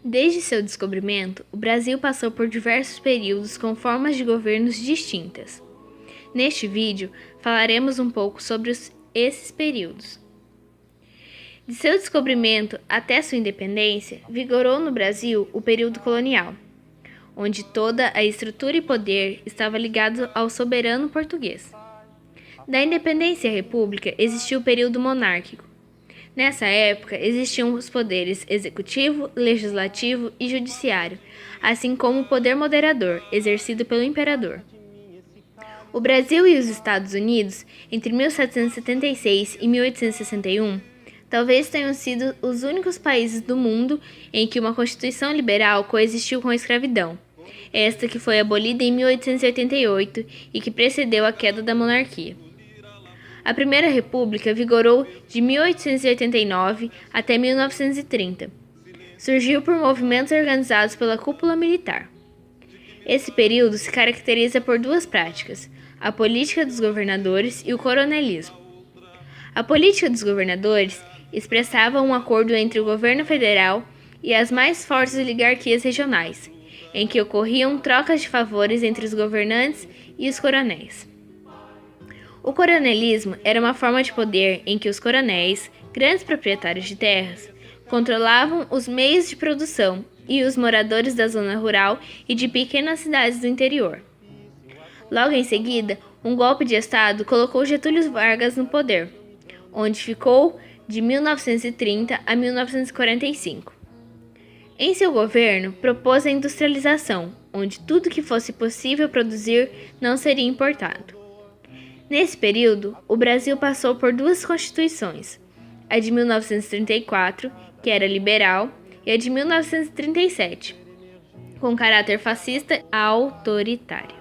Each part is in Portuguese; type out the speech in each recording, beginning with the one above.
Desde seu descobrimento, o Brasil passou por diversos períodos com formas de governos distintas. Neste vídeo, falaremos um pouco sobre esses períodos. De seu descobrimento até sua independência, vigorou no Brasil o período colonial, onde toda a estrutura e poder estava ligado ao soberano português. Da independência à república existiu o período monárquico. Nessa época existiam os poderes executivo, legislativo e judiciário, assim como o poder moderador, exercido pelo imperador. O Brasil e os Estados Unidos, entre 1776 e 1861, talvez tenham sido os únicos países do mundo em que uma constituição liberal coexistiu com a escravidão, esta que foi abolida em 1888 e que precedeu a queda da monarquia. A Primeira República vigorou de 1889 até 1930. Surgiu por movimentos organizados pela cúpula militar. Esse período se caracteriza por duas práticas: a política dos governadores e o coronelismo. A política dos governadores expressava um acordo entre o governo federal e as mais fortes oligarquias regionais, em que ocorriam trocas de favores entre os governantes e os coronéis. O coronelismo era uma forma de poder em que os coronéis, grandes proprietários de terras, controlavam os meios de produção e os moradores da zona rural e de pequenas cidades do interior. Logo em seguida, um golpe de Estado colocou Getúlio Vargas no poder, onde ficou de 1930 a 1945. Em seu governo, propôs a industrialização, onde tudo que fosse possível produzir não seria importado. Nesse período, o Brasil passou por duas constituições, a de 1934, que era liberal, e a de 1937, com caráter fascista autoritário.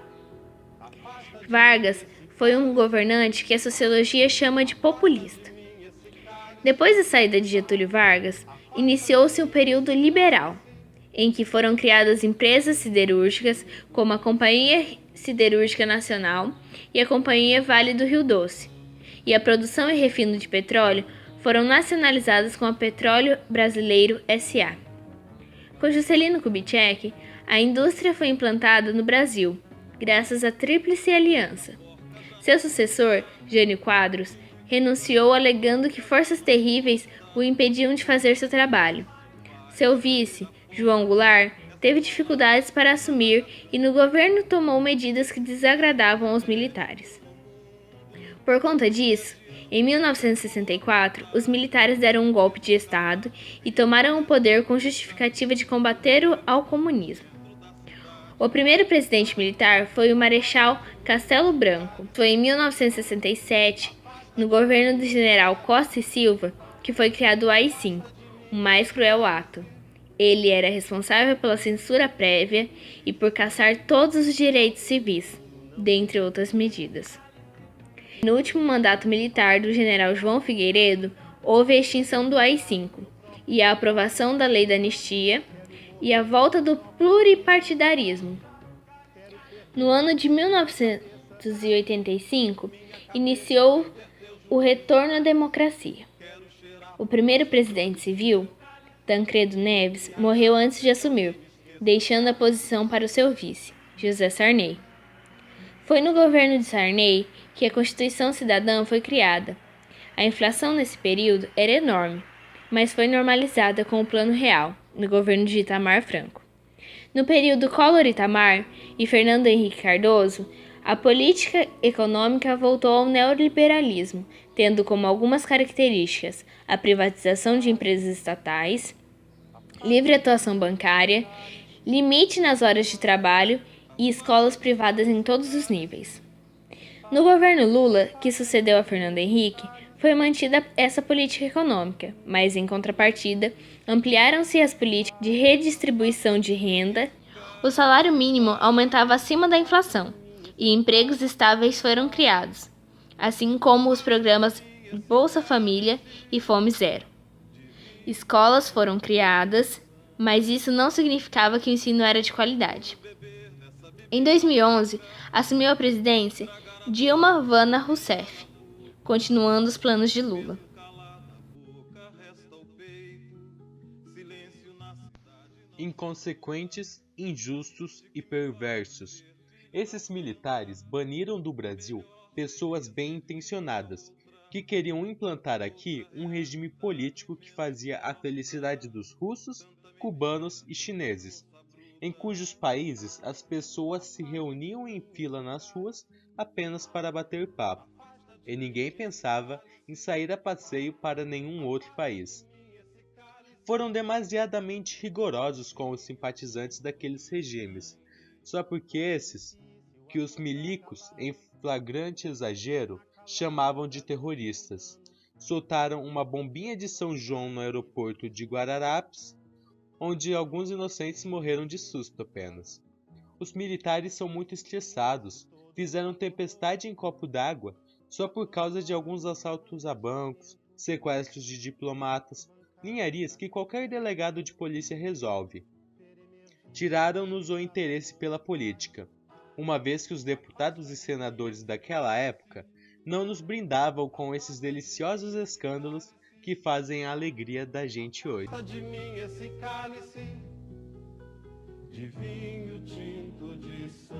Vargas foi um governante que a sociologia chama de populista. Depois da saída de Getúlio Vargas, iniciou-se o período liberal, em que foram criadas empresas siderúrgicas como a Companhia Siderúrgica Nacional e a Companhia Vale do Rio Doce, e a produção e refino de petróleo foram nacionalizadas com a Petróleo Brasileiro S.A. Com Juscelino Kubitschek, a indústria foi implantada no Brasil, graças à Tríplice Aliança. Seu sucessor, Jânio Quadros, renunciou alegando que forças terríveis o impediam de fazer seu trabalho. Seu vice, João Goulart, teve dificuldades para assumir e no governo tomou medidas que desagradavam aos militares. Por conta disso, em 1964, os militares deram um golpe de Estado e tomaram o poder com justificativa de combater ao comunismo. O primeiro presidente militar foi o Marechal Castelo Branco. Foi em 1967, no governo do general Costa e Silva, que foi criado o AI-5, o mais cruel ato. Ele era responsável pela censura prévia e por cassar todos os direitos civis, dentre outras medidas. No último mandato militar do general João Figueiredo, houve a extinção do AI-5 e a aprovação da Lei da Anistia e a volta do pluripartidarismo. No ano de 1985, iniciou o retorno à democracia. O primeiro presidente civil, Tancredo Neves, morreu antes de assumir, deixando a posição para o seu vice, José Sarney. Foi no governo de Sarney que a Constituição Cidadã foi criada. A inflação nesse período era enorme, mas foi normalizada com o Plano Real, no governo de Itamar Franco. No período Collor-Itamar e Fernando Henrique Cardoso, a política econômica voltou ao neoliberalismo, tendo como algumas características a privatização de empresas estatais, livre atuação bancária, limite nas horas de trabalho e escolas privadas em todos os níveis. No governo Lula, que sucedeu a Fernando Henrique, foi mantida essa política econômica, mas, em contrapartida, ampliaram-se as políticas de redistribuição de renda, o salário mínimo aumentava acima da inflação e empregos estáveis foram criados, assim como os programas Bolsa Família e Fome Zero. Escolas foram criadas, mas isso não significava que o ensino era de qualidade. Em 2011, assumiu a presidência Dilma Vana Rousseff, continuando os planos de Lula. inconsequentes, injustos e perversos. Esses militares baniram do Brasil pessoas bem-intencionadas que queriam implantar aqui um regime político que fazia a felicidade dos russos, cubanos e chineses, em cujos países as pessoas se reuniam em fila nas ruas apenas para bater papo, e ninguém pensava em sair a passeio para nenhum outro país. Foram demasiadamente rigorosos com os simpatizantes daqueles regimes, só porque esses, que os milicos, em flagrante exagero, chamavam de terroristas, soltaram uma bombinha de São João no aeroporto de Guararapes, onde alguns inocentes morreram de susto apenas. Os militares são muito estressados, fizeram tempestade em copo d'água só por causa de alguns assaltos a bancos, sequestros de diplomatas, ninharias que qualquer delegado de polícia resolve. Tiraram-nos o interesse pela política, uma vez que os deputados e senadores daquela época não nos brindavam com esses deliciosos escândalos que fazem a alegria da gente hoje. De mim esse cálice de vinho tinto de sangue.